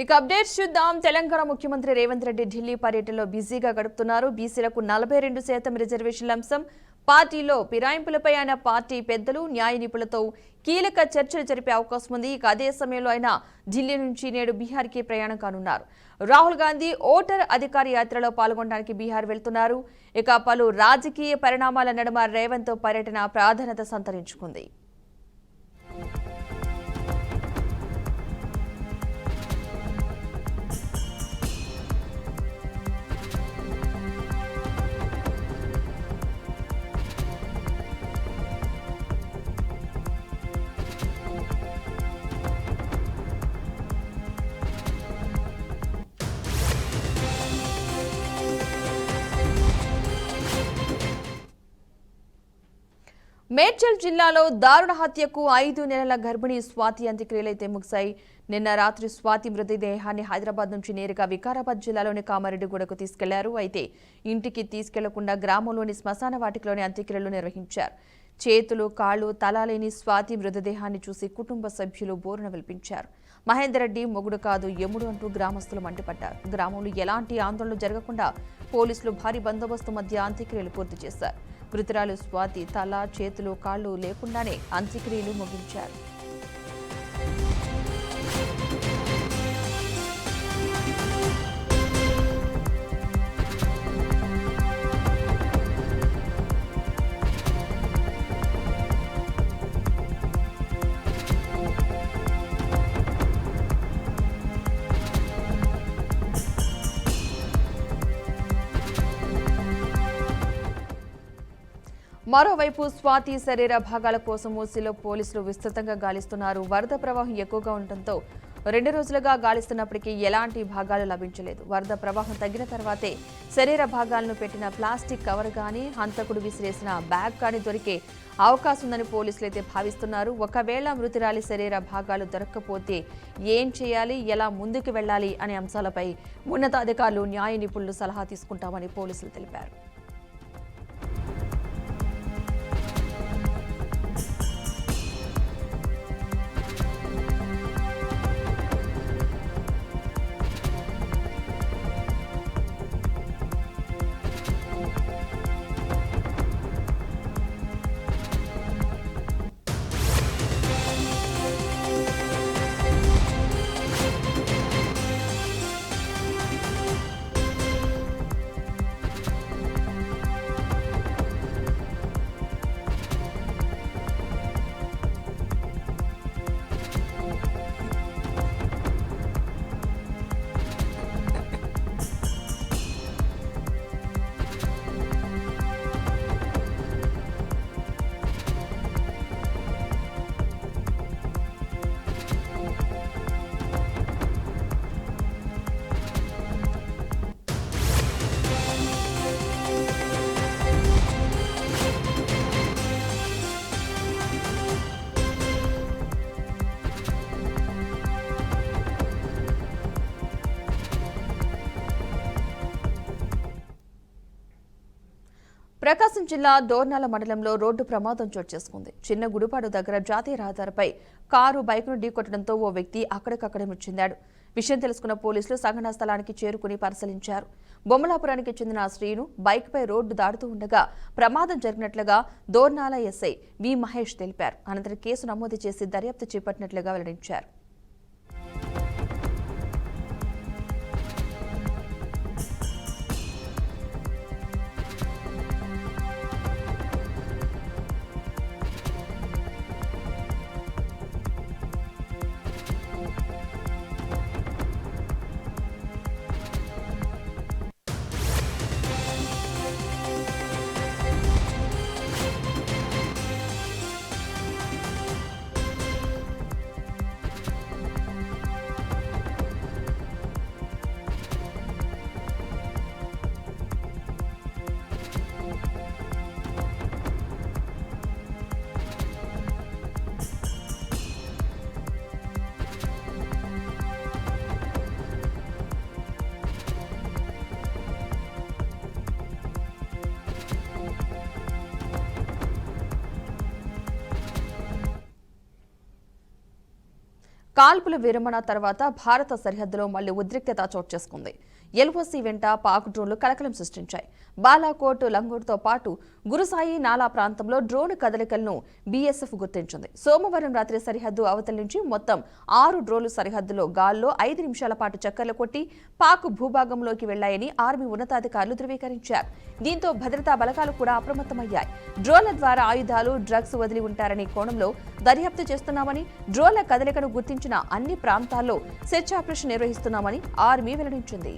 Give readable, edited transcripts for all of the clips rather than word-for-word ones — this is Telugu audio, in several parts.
ఇక అప్డేట్స్ చూద్దాం. తెలంగాణ ముఖ్యమంత్రి రేవంత్ రెడ్డి ఢిల్లీ పర్యటనలో బిజీగా గడుపుతున్నారు. బీసీలకు 42% రిజర్వేషన్ల అంశం, పార్టీలో ఫిరాయింపులపై ఆయన పార్టీ పెద్దలు, న్యాయ నిపుణులతో కీలక చర్చలు జరిపే అవకాశం ఉంది. ఇక అదే సమయంలో ఆయన ఢిల్లీ నుంచి నేడు బీహార్కి ప్రయాణం కానున్నారు. రాహుల్ గాంధీ ఓటర్ అధికార యాత్రలో పాల్గొనడానికి బీహార్ వెళ్తున్నారు. ఇక పలు రాజకీయ పరిణామాల నడుమ రేవంత్ పర్యటన ప్రాధాన్యత సంతరించుకుంది. మేడ్చల్ జిల్లాలో దారుణ హత్యకు 5 నెలల గర్భిణీ స్వాతి అంత్యక్రియలైతే ముగిశాయి. నిన్న రాత్రి స్వాతి మృతదేహాన్ని హైదరాబాద్ నుంచి నేరుగా వికారాబాద్ జిల్లాలోని కామారెడ్డిగూడకు తీసుకెళ్లారు. అయితే ఇంటికి తీసుకెళ్లకుండా గ్రామంలోని శ్మశాన వాటికలోని అంత్యక్రియలు నిర్వహించారు. చేతులు, కాళ్లు, తల లేని స్వాతి మృతదేహాన్ని చూసి కుటుంబ సభ్యులు బోరున విలిపించారు. మహేందర్ రెడ్డి మొగుడు కాదు యముడు అంటూ గ్రామస్తులు మండిపడ్డారు. గ్రామంలో ఎలాంటి ఆందోళనలు జరగకుండా పోలీసులు భారీ బందోబస్తు మధ్య అంత్యక్రియలు పూర్తి చేశారు. మృతురాలు స్వాతి తల, చేతులు, కాళ్లు లేకుండానే అంత్యక్రియలు ముగించారు. మరోవైపు స్వాతి శరీర భాగాల కోసం మూసీలో పోలీసులు విస్తృతంగా గాలిస్తున్నారు. వరద ప్రవాహం ఎక్కువగా ఉండటంతో 2 రోజులుగా గాలిస్తున్నప్పటికీ ఎలాంటి భాగాలు లభించలేదు. వరద ప్రవాహం తగ్గిన తర్వాతే శరీర భాగాలను పెట్టిన ప్లాస్టిక్ కవర్ కానీ, హంతకుడు విసిరేసిన బ్యాగ్ కానీ దొరికే అవకాశం ఉందని పోలీసులు అయితే భావిస్తున్నారు. ఒకవేళ మృతురాలి శరీర భాగాలు దొరక్కపోతే ఏం చేయాలి, ఎలా ముందుకు వెళ్లాలి అనే అంశాలపై ఉన్నతాధికారులు, న్యాయ నిపుణులు సలహా తీసుకుంటామని పోలీసులు తెలిపారు. ప్రకాశం జిల్లా దోర్నాల మండలంలో రోడ్డు ప్రమాదం చోటు చేసుకుంది. చిన్న గుడిపాడు దగ్గర జాతీయ రహదారిపై కారు బైక్ను ఢీకొట్టడంతో ఓ వ్యక్తి అక్కడికక్కడే మృతి చెందాడు. విషయం తెలుసుకున్న పోలీసులు సంఘటనా స్థలానికి చేరుకుని పరిశీలించారు. బొమ్మలాపురానికి చెందిన శ్రీను బైక్పై రోడ్డు దాటుతూ ఉండగా ప్రమాదం జరిగినట్లుగా దోర్నాల ఎస్ఐ వి మహేష్ తెలిపారు. అనంతరం కేసు నమోదు చేసి దర్యాప్తు చేపట్టినట్లుగా వెల్లడించారు. కాల్పుల విరమణ తర్వాత భారత సరిహద్దులో మళ్లీ ఉద్రిక్తత చోటు చేసుకుంది. ఎల్ఓసీ వెంట పాక్ డ్రోన్లు కలకలం సృష్టించాయి. బాలాకోట్, లంగోట్తో పాటు గురుసాయి నాలా ప్రాంతంలో డ్రోన్ కదలికలను బీఎస్ఎఫ్ గుర్తించింది. సోమవారం రాత్రి సరిహద్దు అవతల నుంచి మొత్తం 6 డ్రోన్లు సరిహద్దులో గాల్లో 5 నిమిషాల పాటు చక్కర్లు కొట్టి పాక్ భూభాగంలోకి వెళ్లాయని ఆర్మీ ఉన్నతాధికారులు ధృవీకరించారు. దీంతో భద్రతా బలగాలు కూడా అప్రమత్తమయ్యాయి. డ్రోన్ల ద్వారా ఆయుధాలు, డ్రగ్స్ వదిలి ఉంటారనే కోణంలో దర్యాప్తు చేస్తున్నామని, డ్రోన్ల కదలికను గుర్తించిన అన్ని ప్రాంతాల్లో సెర్చ్ ఆపరేషన్ నిర్వహిస్తున్నామని ఆర్మీ వెల్లడించింది.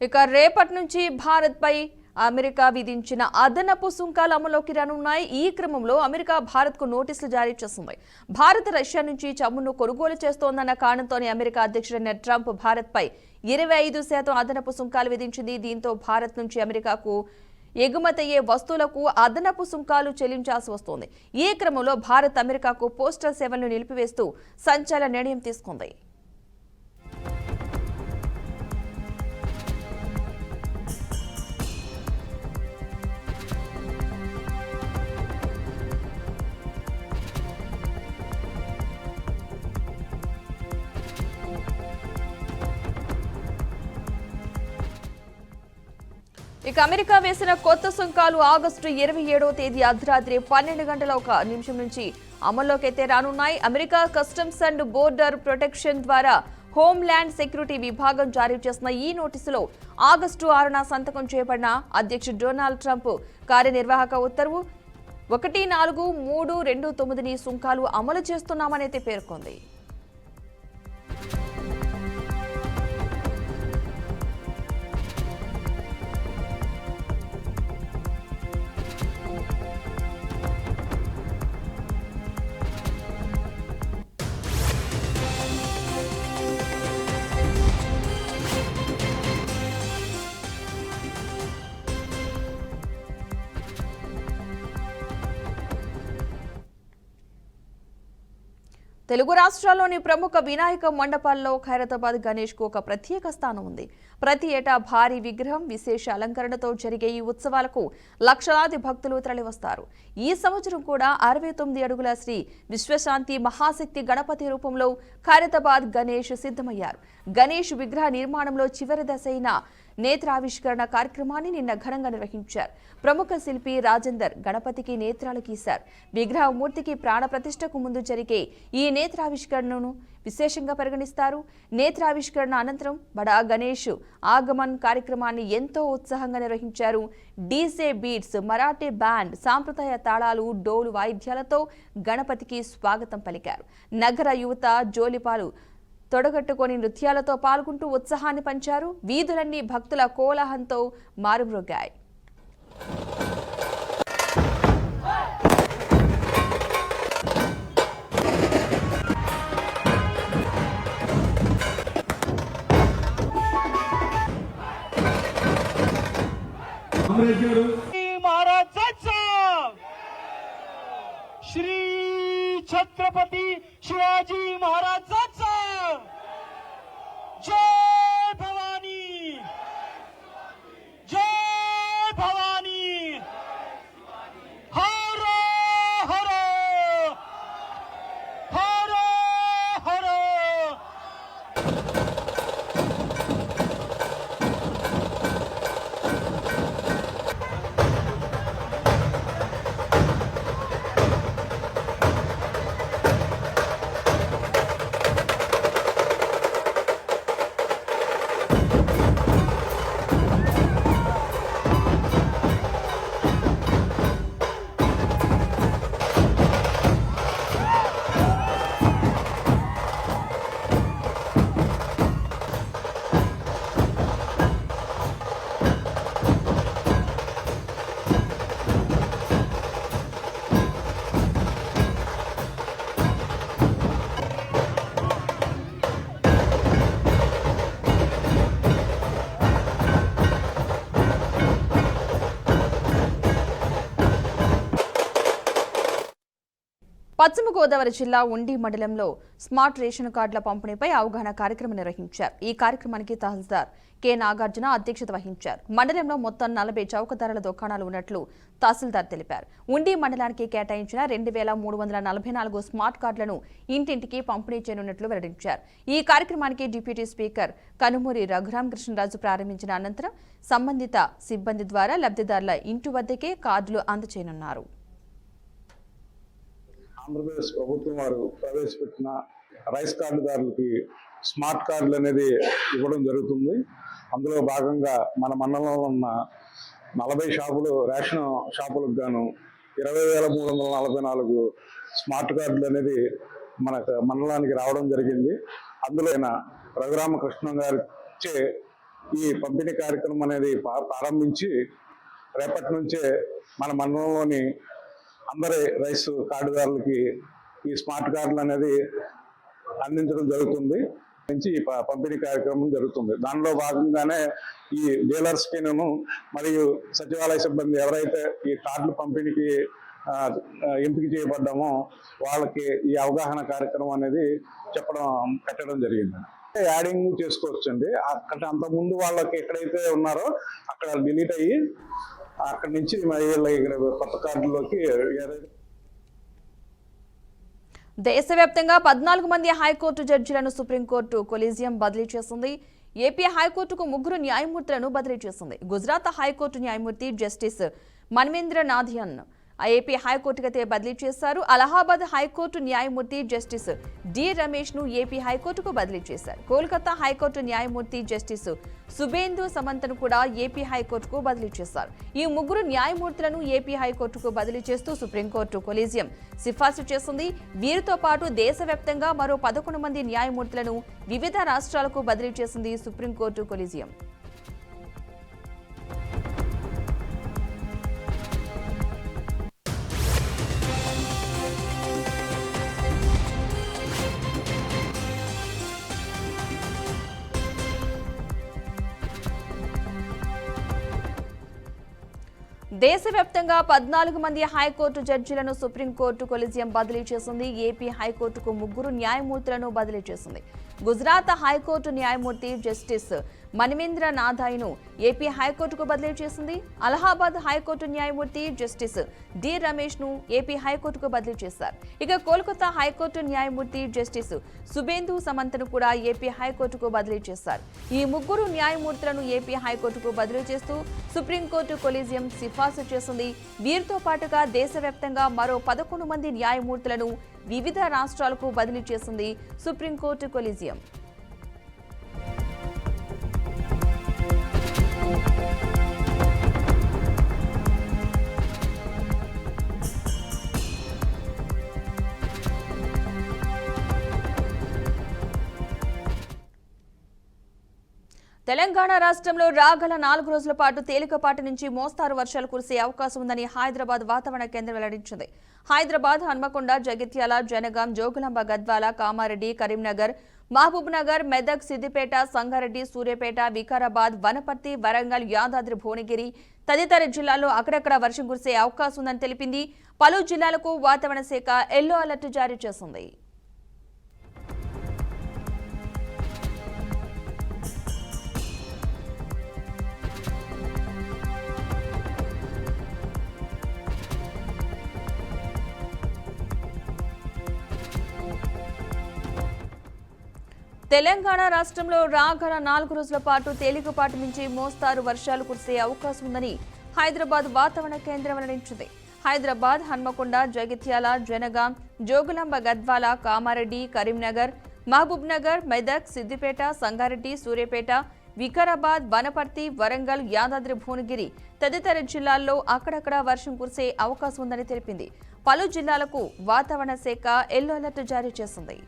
ఇక రేపటి నుంచి భారత్పై అమెరికా విధించిన అదనపు సుంకాలు అమలులోకి రానున్నాయి. ఈ క్రమంలో అమెరికా భారత్కు నోటీసులు జారీ చేసింది. భారత్ రష్యా నుంచి చమురును కొనుగోలు చేస్తోందన్న కారణంతోనే అమెరికా అధ్యక్షుడైన ట్రంప్ భారత్పై 25% అదనపు సుంకాలు విధించింది. దీంతో భారత్ నుంచి అమెరికాకు ఎగుమతయ్యే వస్తువులకు అదనపు సుంకాలు చెల్లించాల్సి వస్తోంది. ఈ క్రమంలో భారత్ అమెరికాకు పోస్టల్ సేవలను నిలిపివేస్తూ సంచలన నిర్ణయం తీసుకుంది. ఇక అమెరికా వేసిన కొత్త సుంకాలు ఆగస్టు 27వ తేదీ అర్ధరాత్రి 12 గంటల 1 నిమిషం నుంచి అమల్లోకి అయితే రానున్నాయి. America customs and border protection ద్వారా హోంల్యాండ్ సెక్యూరిటీ విభాగం జారీ చేసిన ఈ నోటీసులో ఆగస్టు 6న సంతకం చేయబడిన అధ్యక్షుడు డొనాల్డ్ ట్రంప్ కార్యనిర్వాహక ఉత్తర్వు 14329ని సుంకాలు అమలు చేస్తున్నామనైతే పేర్కొంది. తెలుగు రాష్ట్రాల్లోని ప్రముఖ వినాయక మండపాల్లో ఖైరతాబాద్ గణేష్ కు ఒక ప్రత్యేక స్థానం ఉంది. ప్రతి ఏటా భారీ విగ్రహం, విశేష అలంకరణతో జరిగే ఈ ఉత్సవాలకు లక్షలాది భక్తులు తరలివస్తారు. ఈ సంవత్సరం కూడా 69 అడుగుల శ్రీ విశ్వశాంతి మహాశక్తి గణపతి రూపంలో ఖైరతాబాద్ గణేష్ సిద్ధమయ్యారు. గణేష్ విగ్రహ నిర్మాణంలో చివరి దశ అయిన నేత్రావిష్కరణ కార్యక్రమాన్ని నిన్న ఘనంగా నిర్వహించారు. ప్రముఖ శిల్పి రాజేందర్ గణపతికి నేత్రాలు గీశారు. విగ్రహ మూర్తికి ప్రాణ ప్రతిష్టకు ముందు జరిగే ఈ నేత్రావిష్కరణను విశేషంగా పరిగణిస్తారు. నేత్రావిష్కరణ అనంతరం బడా గణేష్ ఆగమన్ కార్యక్రమాన్ని ఎంతో ఉత్సాహంగా నిర్వహించారు. డీజే బీట్స్, మరాఠీ బ్యాండ్, సాంప్రదాయ తాళాలు, డోలు వాయిద్యాలతో గణపతికి స్వాగతం పలికారు. నగర యువత జోలిపాలు తొడగట్టుకొని నృత్యాలతో పాల్గొంటూ ఉత్సాహాన్ని పంచారు. వీధులన్నీ భక్తుల కోలాహలంతో మారుమ్రోగాయి. श्री छत्रपती शिवाजी महाराजांचा जय भवानी, जय भवानी, हर हर हर हर. పశ్చిమ గోదావరి జిల్లా ఉండి మండలంలో స్మార్ట్ రేషన్ కార్డుల పంపిణీపై అవగాహన కార్యక్రమం నిర్వహించారు. ఈ కార్యక్రమానికి తహసీల్దార్ కె నాగార్జున అధ్యక్షత వహించారు. మండలంలో మొత్తం 40 చౌకధరల దుకాణాలు ఉన్నట్లు తహసీల్దార్ తెలిపారు. ఉండి మండలానికి కేటాయించిన 2344 స్మార్ట్ కార్డులను ఇంటింటికి పంపిణీ చేయనున్నట్లు వెల్లడించారు. ఈ కార్యక్రమానికి డిప్యూటీ స్పీకర్ కనుమూరి రఘురామకృష్ణరాజు ప్రారంభించిన అనంతరం సంబంధిత సిబ్బంది ద్వారా లబ్ధిదారుల ఇంటి వద్దకే కార్డులు అందజేయనున్నారు. ఆంధ్రప్రదేశ్ ప్రభుత్వం వారు ప్రవేశపెట్టిన రైస్ కార్డుదారులకి స్మార్ట్ కార్డులు అనేది ఇవ్వడం జరుగుతుంది. అందులో భాగంగా మన మండలంలో ఉన్న 40 షాపులు రేషన్ షాపులకు గాను 20,344 స్మార్ట్ కార్డులు అనేది మన మండలానికి రావడం జరిగింది. అందులో రఘురామకృష్ణ గారిచే ఈ పంపిణీ కార్యక్రమం అనేది ప్రారంభించి రేపటి నుంచే మన మండలంలోని అందరి రైస్ కార్డుదారులకి ఈ స్మార్ట్ కార్డులు అనేది అందించడం జరుగుతుంది. నుంచి ఈ పంపిణీ కార్యక్రమం జరుగుతుంది. దానిలో భాగంగానే ఈ డీలర్స్కి మరియు సచివాలయ సిబ్బంది ఎవరైతే ఈ కార్డులు పంపిణీకి ఎంపిక చేయబడ్డామో వాళ్ళకి ఈ అవగాహన కార్యక్రమం అనేది పెట్టడం జరిగింది. యాడింగ్ చేసుకోవచ్చండి. అక్కడ అంతకుముందు వాళ్ళకి ఎక్కడైతే ఉన్నారో అక్కడ డిలీట్ అయ్యి అక్కడి నుంచి కొత్త కార్డులోకి. దేశవ్యాప్తంగా 14 మంది హైకోర్టు జడ్జిలను సుప్రీంకోర్టు కొలీజియం బదిలీ చేసింది. ఏపీ హైకోర్టుకు 3 న్యాయమూర్తులను బదిలీ చేసింది. గుజరాత్ హైకోర్టు న్యాయమూర్తి జస్టిస్ మన్వేంద్ర నాథియన్ ఏపీ హైకోర్టుకైతే బదిలీ చేశారు. అలహాబాద్ హైకోర్టు న్యాయమూర్తి జస్టిస్ డి రమేష్ ను ఏపీ హైకోర్టుకు బదిలీ చేశారు. కోల్కతా హైకోర్టు న్యాయమూర్తి జస్టిస్ సుబేందు సమంతను కూడా ఏపీ హైకోర్టుకు బదిలీ చేశారు. ఈ 3 న్యాయమూర్తులను ఏపీ హైకోర్టుకు బదిలీ చేస్తూ సుప్రీంకోర్టు కొలీజియం సిఫార్సు చేసింది. వీరితో పాటు దేశవ్యాప్తంగా మరో 11 మంది న్యాయమూర్తులను వివిధ రాష్ట్రాలకు బదిలీ చేసింది సుప్రీంకోర్టు కొలీజియం. దేశవ్యాప్తంగా 14 మంది హైకోర్టు జడ్జిలను సుప్రీంకోర్టు కొలీజియం బదిలీ చేసింది. ఏపీ హైకోర్టుకు 3 న్యాయమూర్తులను బదిలీ చేసింది. గుజరాత్ హైకోర్టు న్యాయమూర్తి జస్టిస్ మన్వేంద్ర నాథాయ్ను ఏపీ హైకోర్టుకు బదిలీ చేసింది. అలహాబాద్ హైకోర్టు న్యాయమూర్తి జస్టిస్ డి రమేష్ ను ఏపీ హైకోర్టుకు బదిలీ చేశారు. ఇక కోల్కతా హైకోర్టు న్యాయమూర్తి జస్టిస్ సుబేందు సమంతను కూడా ఏపీ హైకోర్టుకు బదిలీ చేశారు. ఈ 3 న్యాయమూర్తులను ఏపీ హైకోర్టుకు బదిలీ చేస్తూ సుప్రీంకోర్టు కొలీజియం సిఫార్సు చేసింది. వీరితో పాటుగా దేశవ్యాప్తంగా మరో 11 మంది న్యాయమూర్తులను వివిధ రాష్ట్రాలకు బదిలీ చేసింది సుప్రీంకోర్టు కొలీజియం. తెలంగాణ రాష్ట్రంలో రాగల 4 రోజుల పాటు తేలికపాటి నుంచి మోస్తారు వర్షాలు కురిసే అవకాశం ఉందని హైదరాబాద్ వాతావరణ కేంద్రం వెల్లడించింది. హైదరాబాద్, హన్మకొండ, జగిత్యాల, జనగాం, జోగులాంబ, గద్వాల, కామారెడ్డి, కరీంనగర్, మహబూబ్ నగర్, మెదక్, సిద్దిపేట, సంగారెడ్డి, సూర్యాపేట, వికారాబాద్, వనపర్తి, వరంగల్, యాదాద్రి, భువనగిరి తదితర జిల్లాల్లో అక్కడక్కడ వర్షం కురిసే అవకాశం ఉందని తెలిపింది. పలు జిల్లాలకు వాతావరణ శాఖ ఎల్లో అలర్ట్ జారీ చేసింది. తెలంగాణ రాష్ట్రంలో రాగల 4 రోజుల పాటు తేలికపాటి నుంచి మోస్తారు వర్షాలు కురిసే అవకాశం ఉందని హైదరాబాద్ వాతావరణ కేంద్రం వెల్లడించింది. హైదరాబాద్, హన్మకొండ, జగిత్యాల, జనగాం, జోగులాంబ, గద్వాల, కామారెడ్డి, కరీంనగర్, మహబూబ్ నగర్, మెదక్, సిద్దిపేట, సంగారెడ్డి, సూర్యాపేట, వికారాబాద్, వనపర్తి, వరంగల్, యాదాద్రి, భువనగిరి తదితర జిల్లాల్లో అక్కడక్కడ వర్షం కురిసే అవకాశం ఉందని తెలిపింది. పలు జిల్లాలకు వాతావరణ శాఖ ఎల్లో అలర్ట్ జారీ చేసింది.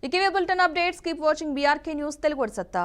ఇక bulletin updates keep watching BRK news Telugu సత్తా.